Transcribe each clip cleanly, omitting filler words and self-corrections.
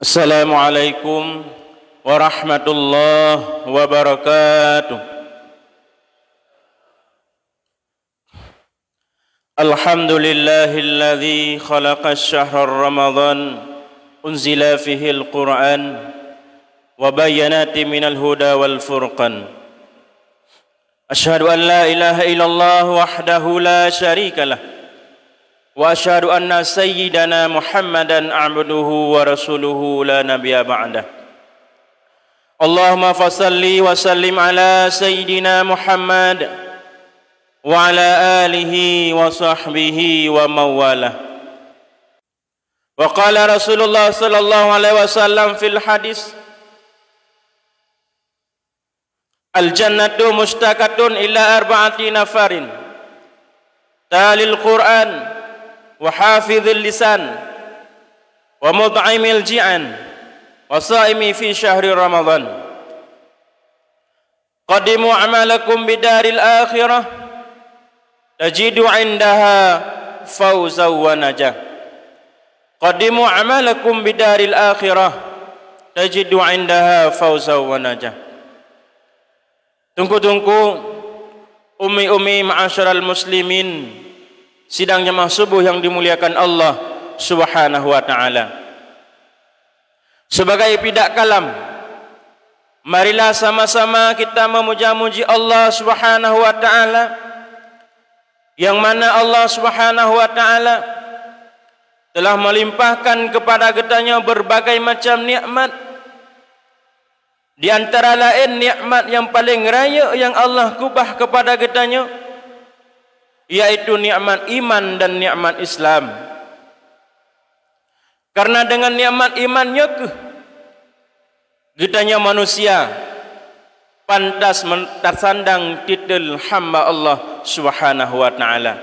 Assalamualaikum warahmatullahi wabarakatuh. Alhamdulillahilladzi khalaqa ash-shahra Ramadan unzila fihi al-Qur'an wa bayyanatin minal huda wal furqan. Asyhadu an la ilaha illallah wahdahu la syarika lah. Wa asyhadu anna sayyidana Muhammadan abduhu wa rasuluhu la nabiyya ba'dah. Allahumma fasalli wa sallim ala sayyidina Muhammad wa ala alihi wa sahbihi wa mawalah. Wa qala Rasulullah sallallahu alaihi wasallam fil hadis, al-jannatu mustaqatun ila arba'ati nafarin talil Qur'an wa hafizil lisan wa mut'imil ji'an wa sa'imi fi syahri Ramadan. Qaddimu amalakum bidaril akhirah tajidu indaha fawzan wa najah. Qaddimu amalakum bidaril akhirah tajidu indaha fawzan wa najah. Tunggu-tunggu umi-umi ma'asyiral muslimin, sidang jamaah subuh yang dimuliakan Allah Subhanahu wa ta'ala. Sebagai pidak kalam, marilah sama-sama kita memuja-muji Allah Subhanahu wa ta'ala, yang mana Allah Subhanahu wa ta'ala telah melimpahkan kepada kitanya berbagai macam nikmat. Di antara lain nikmat yang paling raya yang Allah kubah kepada kitanya, yaitu nikmat iman dan nikmat Islam. Karena dengan nikmat imannya kitanya manusia pantas tersandang titel hamba Allah Subhanahu wa ta'ala.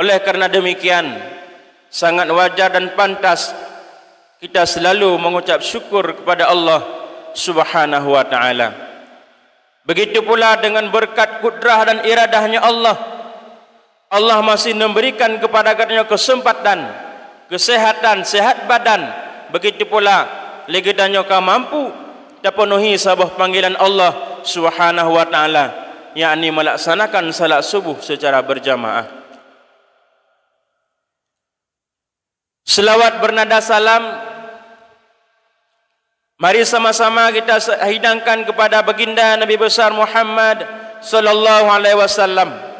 Oleh karena demikian, sangat wajar dan pantas kita selalu mengucap syukur kepada Allah Subhanahu wa ta'ala. Begitu pula dengan berkat kudrah dan iradahnya Allah, Allah masih memberikan kepada katanya kesempatan, kesehatan, sehat badan. Begitu pula lagi katanya kau mampu terpenuhi sebuah panggilan Allah Subhanahu wa ta'ala, yakni melaksanakan salat subuh secara berjamaah. Selawat bernada salam, mari sama-sama kita hidangkan kepada baginda Nabi besar Muhammad sallallahu alaihi wasallam.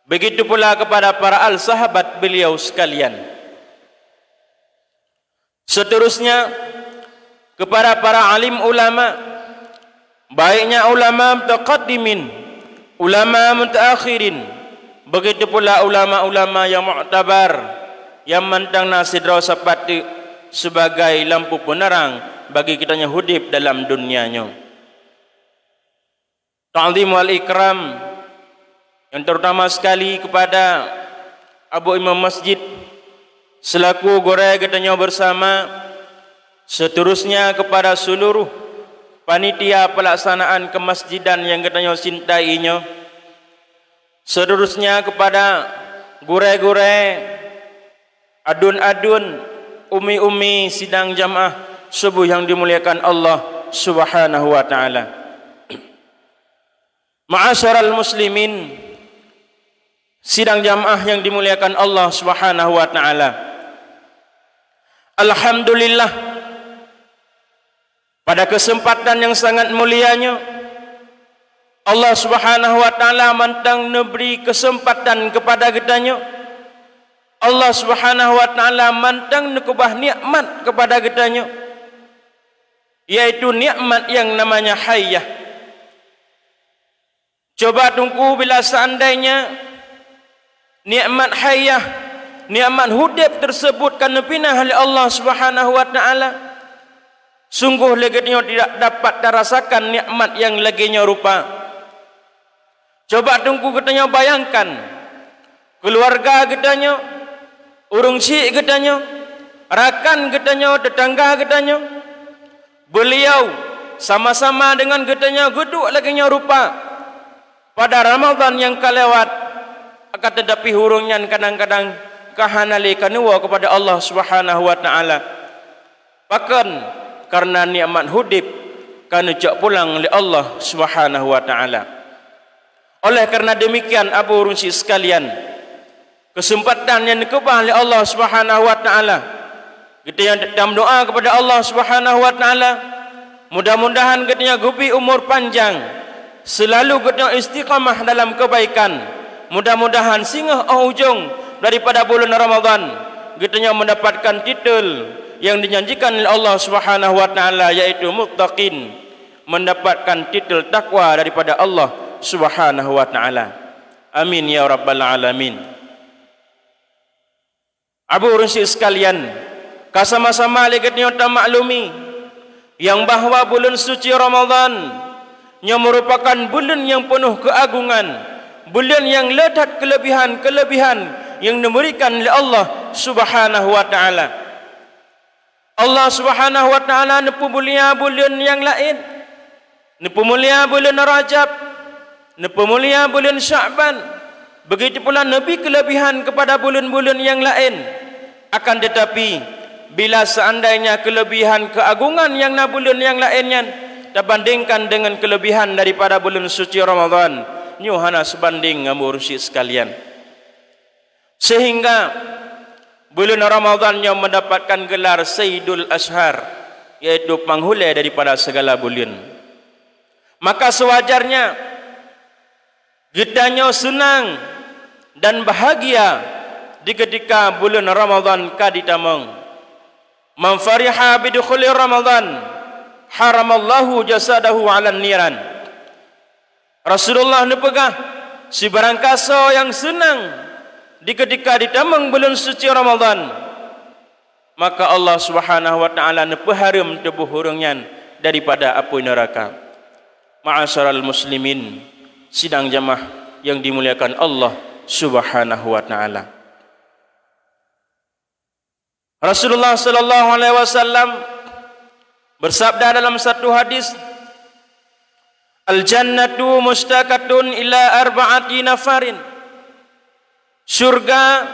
Begitu pula kepada para al-sahabat beliau sekalian. Seterusnya kepada para alim ulama, baiknya ulama mutaqaddimin, ulama mutaakhirin, begitu pula ulama-ulama yang mu'tabar, yang mentang nasidra sapati sebagai lampu penerang bagi kitanya hidup dalam dunianya. Ta'zim wal ikram yang terutama sekali kepada Abu Imam Masjid selaku goreng katanya bersama, seterusnya kepada seluruh panitia pelaksanaan kemasjidan yang katanya cintainya, seterusnya kepada goreng-goreng, adun-adun, umi-umi sidang jamaah subuh yang dimuliakan Allah Subhanahu wa ta'ala. Ma'asyiral muslimin, sidang jamaah yang dimuliakan Allah Subhanahu wa ta'ala, alhamdulillah, pada kesempatan yang sangat mulianya Allah Subhanahu wa ta'ala mentang memberi kesempatan kepada kitanya. Allah Subhanahu wa ta'ala mentang nekubah nikmat kepada kitanya, yaitu nikmat yang namanya hayyah. Coba tunggu bila seandainya nikmat hayyah, nikmat hidup tersebut kan pinah oleh Allah Subhanahu wa ta'ala, sungguh legenya tidak dapat terasakan nikmat yang legenya rupa. Coba tunggu kitanya bayangkan keluarga kitanya, urung si kitanya, rakan kitanya, tetangga kitanya, beliau sama-sama dengan kitanya duduk legenya rupa pada Ramadan yang kelewat, akan tetapi hurungnya kadang-kadang kahanali kanua kepada Allah Subhanahu wa ta'ala, Bahkan karena nikmat hudib kana jak pulang oleh Allah Subhanahu wa taala. Oleh karena demikian Abu Runsi sekalian, kesempatan yang dikubah oleh Allah Subhanahu wa taala, kita yang dalam doa kepada Allah Subhanahu wa taala, mudah-mudahan kita gupi umur panjang, selalu kita istiqamah dalam kebaikan. Mudah-mudahan singgah ujung daripada bulan Ramadan kita mendapatkan titel yang dijanjikan oleh Allah Subhanahu wa taala, yaitu muttaqin, mendapatkan titel takwa daripada Allah Subhanahu wa taala. Amin ya rabbal alamin. Abu Runsi sekalian, kasama-sama kita maklumi yang bahawa bulan suci Ramadan yang merupakan bulan yang penuh keagungan, bulan yang ledat kelebihan-kelebihan yang diberikan oleh Allah Subhanahu wa taala. Allah Subhanahu wa taala nepu mulia bulan yang lain, nepu mulia bulan Rajab, nepu mulia bulan Sya'ban. Begitu pula Nabi kelebihan kepada bulan-bulan yang lain. Akan tetapi bila seandainya kelebihan keagungan yang bulan yang lainnya dibandingkan dengan kelebihan daripada bulan suci Ramadan, nyuhana sebanding ngurus sekalian. Sehingga bulan Ramadan yang mendapatkan gelar Sayyidul Ashar, yaitu penghulai daripada segala bulan. Maka sewajarnya kitanya senang dan bahagia di ketika bulan Ramadan kaditamang. Man fariha bidukhuli Ramadan haramallahu jasadahu 'alan niran. Rasulullah nepegah si barangkasa yang senang di ketika ditamang bulan suci Ramadan, maka Allah Subhanahu wa taala nepeharum tubuh hurungnya daripada api neraka. Ma'asyaral muslimin, sidang jamaah yang dimuliakan Allah Subhanahu wa taala. Rasulullah sallallahu alaihi wasallam bersabda dalam satu hadis, al-jannatu mustaqatun ila arba'ati nafarin. Surga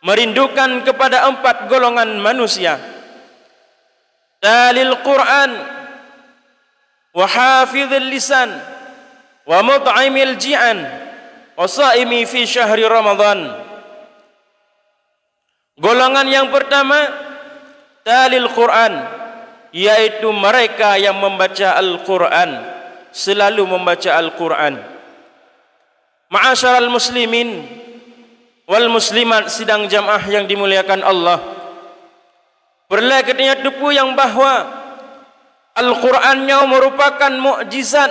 merindukan kepada 4 golongan manusia. Talil Quran, wa hafizil lisan, wa mut'imil ji'an, wa saimi fi syahri Ramadan. Golongan yang pertama, talil Quran, yaitu mereka yang membaca Al-Quran, selalu membaca Al-Quran. Ma'asyaral muslimin wal muslimat, sidang jamaah yang dimuliakan Allah, perlu kita tupu yang bahawa Al-Qurannya merupakan mukjizat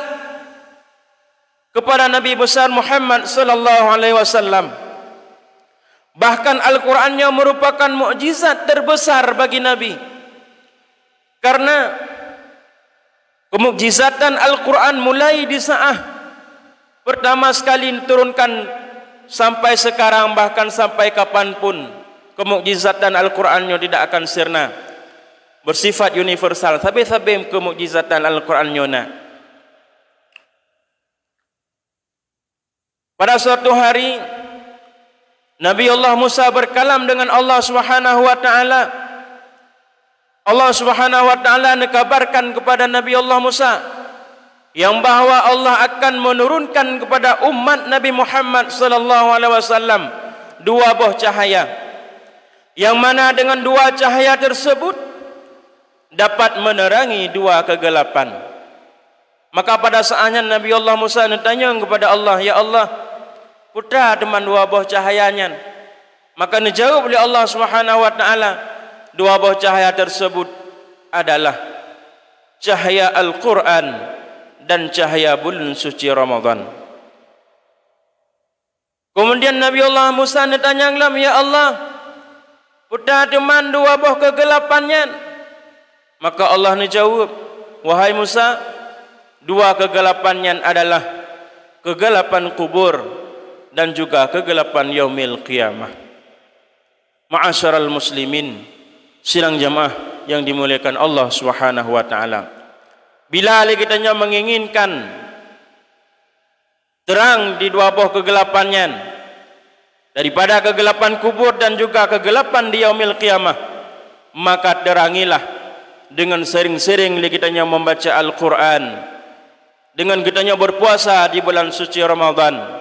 kepada Nabi besar Muhammad sallallahu alaihi wasallam. Bahkan Al-Qurannya merupakan mukjizat terbesar bagi Nabi, karena kemukjizatan Al-Quran mulai di saat pertama sekali diturunkan sampai sekarang, bahkan sampai kapanpun kemukjizatan Al-Qurannya tidak akan sirna, bersifat universal. Sabih-sabih kemukjizatan Al-Qurannya na. Pada suatu hari Nabi Allah Musa berkalam dengan Allah Subhanahu wa taala. Allah Subhanahu wa taala mengkabarkan kepada Nabi Allah Musa yang bahawa Allah akan menurunkan kepada umat Nabi Muhammad sallallahu alaihi wasallam 2 buah cahaya, yang mana dengan 2 cahaya tersebut dapat menerangi 2 kegelapan. Maka pada saatnya Nabi Allah Musa bertanya kepada Allah, ya Allah, putra teman 2 buah cahayanya. Maka dijawab oleh Allah Subhanahu wa taala, 2 buah cahaya tersebut adalah cahaya Al-Quran dan cahaya bulan suci Ramadan. Kemudian Nabi Allah Musa bertanya, ya Allah, putra teman 2 buah kegelapannya. Maka Allah menjawab, wahai Musa, 2 kegelapannya adalah kegelapan kubur dan juga kegelapan yaumil qiyamah. Ma'asyaral muslimin, sidang jamaah yang dimuliakan Allah Subhanahu wa taala. Bila kita menginginkan terang di 2 buah kegelapannya, daripada kegelapan kubur dan juga kegelapan di yaumil qiyamah, maka terangilah dengan sering-sering kitanya membaca Al-Quran, dengan kitanya berpuasa di bulan suci Ramadan.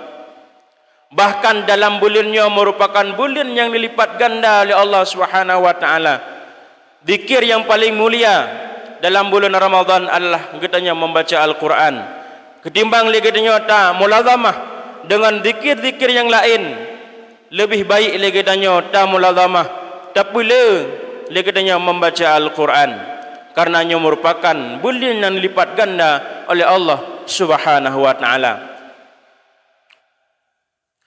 Bahkan dalam bulannya merupakan bulan yang dilipat ganda oleh Allah Subhanahu wa taala. Zikir yang paling mulia dalam bulan Ramadan adalah kitanya membaca Al-Quran. Ketimbang kitanya ta mulazamah dengan zikir-zikir yang lain, lebih baik kitanya ta mulazamah tapi kitanya membaca Al-Quran, karenanya merupakan bulan yang dilipat ganda oleh Allah Subhanahu wa taala.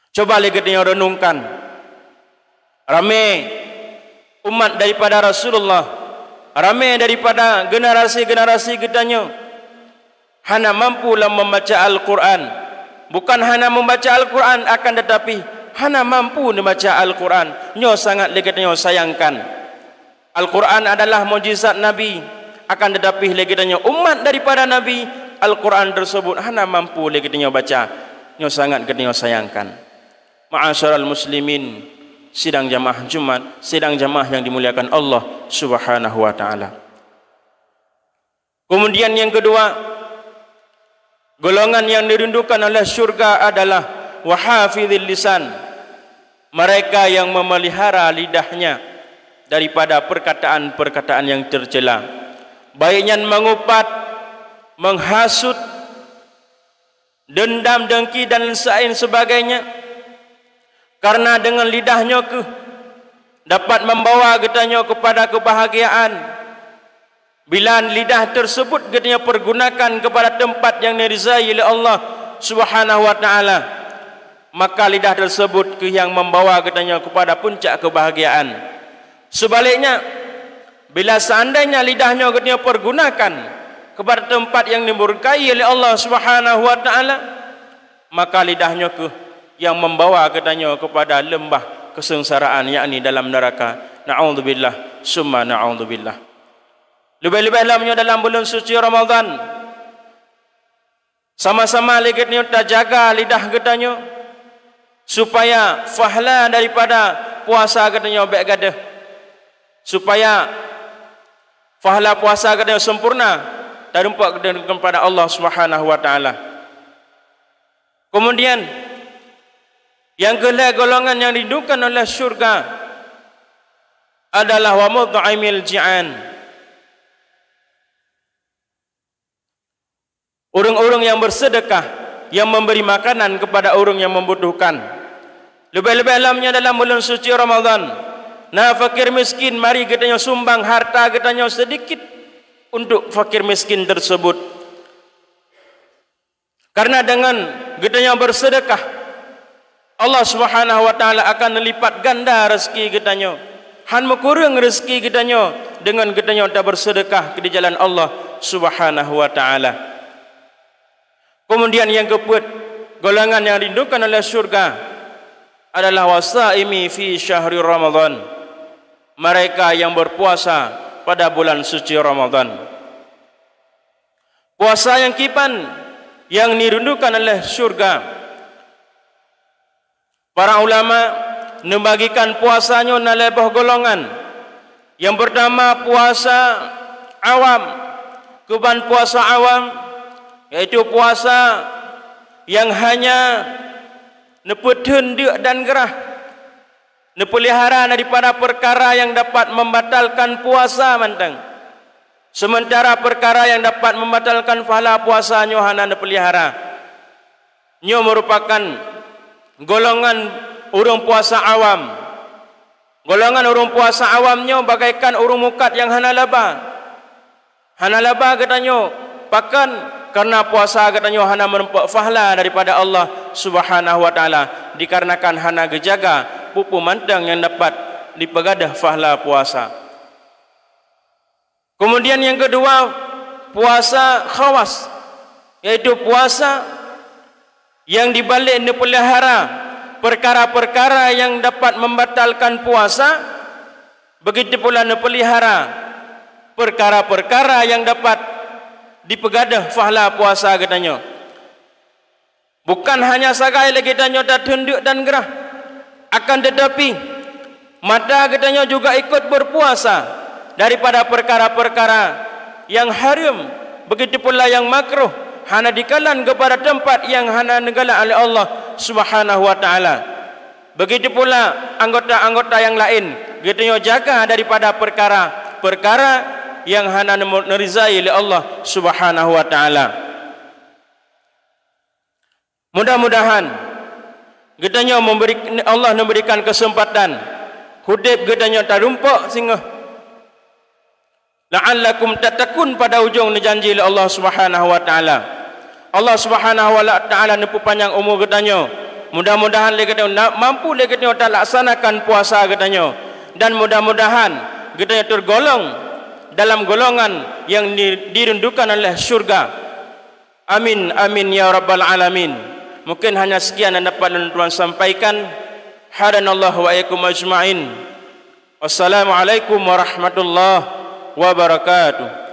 Coba kitanya renungkan, ramai umat daripada Rasulullah, ramai daripada generasi-generasi kitanya hanya mampu membaca Al-Quran. Bukan hanya membaca Al-Quran, akan tetapi hanya mampu membaca Al-Quran. Nyo sangat kitanya sayangkan. Al-Quran adalah mukjizat Nabi, akan tetapi kitanya umat daripada Nabi, Al-Quran tersebut hanya mampu kitanya baca. Nyo sangat kitanya sayangkan. Ma'asyiral muslimin, sidang jamaah Jumat, sidang jamaah yang dimuliakan Allah Subhanahu wa taala. Kemudian yang kedua, golongan yang dirindukan oleh syurga adalah wahafizil lisan, mereka yang memelihara lidahnya daripada perkataan-perkataan yang tercela, baiknya mengupat, menghasut, dendam, dengki dan lain sebagainya. Karena dengan lidahnya dapat membawa kitanya kepada kebahagiaan. Bila lidah tersebut kitanya pergunakan kepada tempat yang diridai oleh Allah Subhanahu wa taala, maka lidah tersebut yang membawa kitanya kepada puncak kebahagiaan. Sebaliknya, bila seandainya lidahnya kitanya pergunakan kepada tempat yang dimurkai oleh Allah Subhanahu wa taala, maka lidahnya yang membawa kitanya kepada lembah kesengsaraan, yakni dalam neraka. Na'udzubillah summa na'udzubillah. Lebih-lebih dalam bulan suci Ramadan, sama-sama kitanya kita jaga lidah kitanya supaya fahla daripada puasa kitanya baik gadah, supaya fahla puasa kitanya sempurna terumpak kepada Allah Subhanahu wa taala. Kemudian yang kedua, golongan yang dirindukan oleh syurga adalah wa mut'imil ji'an, orang-orang yang bersedekah, yang memberi makanan kepada orang yang membutuhkan. Lebih-lebih dalam bulan suci Ramadan, nah fakir miskin, mari kitanya sumbang harta kitanya sedikit untuk fakir miskin tersebut. Karena dengan kitanya bersedekah, Allah Subhanahu wa taala akan melipat ganda rezeki kitanya. Han kurang rezeki kitanya dengan kitanya tak bersedekah di jalan Allah Subhanahu wa taala. Kemudian yang keempat, golongan yang dirindukan oleh syurga adalah wasaimi fi syahri Ramadan, mereka yang berpuasa pada bulan suci Ramadan. Puasa yang kipan yang dirindukan oleh syurga, para ulama membagikan puasanya dalam beberapa golongan. Yang pertama, puasa awam. Keban puasa awam yaitu puasa yang hanya nepetun dia dan gerah, nepelihara daripada perkara yang dapat membatalkan puasa mantang. Sementara perkara yang dapat membatalkan pahala puasanya hanya nepelihara. Nyo merupakan golongan orang puasa awam. Golongan orang puasa awamnya bagaikan orang mukat yang hana laba. Hana laba katanya pakan karena puasa katanya hana menempat pahala daripada Allah Subhanahu wa taala, dikarenakan hana gejaga pupu mantang yang dapat dipegadah pahala puasa. Kemudian yang kedua, puasa khawas, yaitu puasa yang dibalik dipelihara perkara-perkara yang dapat membatalkan puasa, begitu pula dipelihara perkara-perkara yang dapat dipegadah pahala puasa katanya. Bukan hanya sagai katanya dah tunduk dan gerah, akan tetapi mata katanya juga ikut berpuasa daripada perkara-perkara yang haram, begitu pula yang makruh, hana dikalan kepada tempat yang hana negala oleh Allah Subhanahu wa taala. Begitu pula anggota-anggota yang lain, kita jaga daripada perkara yang hana nerizai oleh Allah Subhanahu wa taala. Mudah-mudahan Allah memberikan kesempatan hudib gedanya tarumpak singa la'allakum tatakun pada ujung janji oleh Allah Subhanahu wa taala. Allah Subhanahu wa taala nepu panjang umur gedanya. Mudah-mudahan gedanya mampu gedanya tak laksanakan puasa gedanya, dan mudah-mudahan gedanya tergolong dalam golongan yang dirindukan oleh syurga. Amin amin ya rabbal alamin. Mungkin hanya sekian yang dapat tuan sampaikan. Hadanallahu wa iyyakum ajma'in. Wassalamualaikum warahmatullahi wabarakatuh.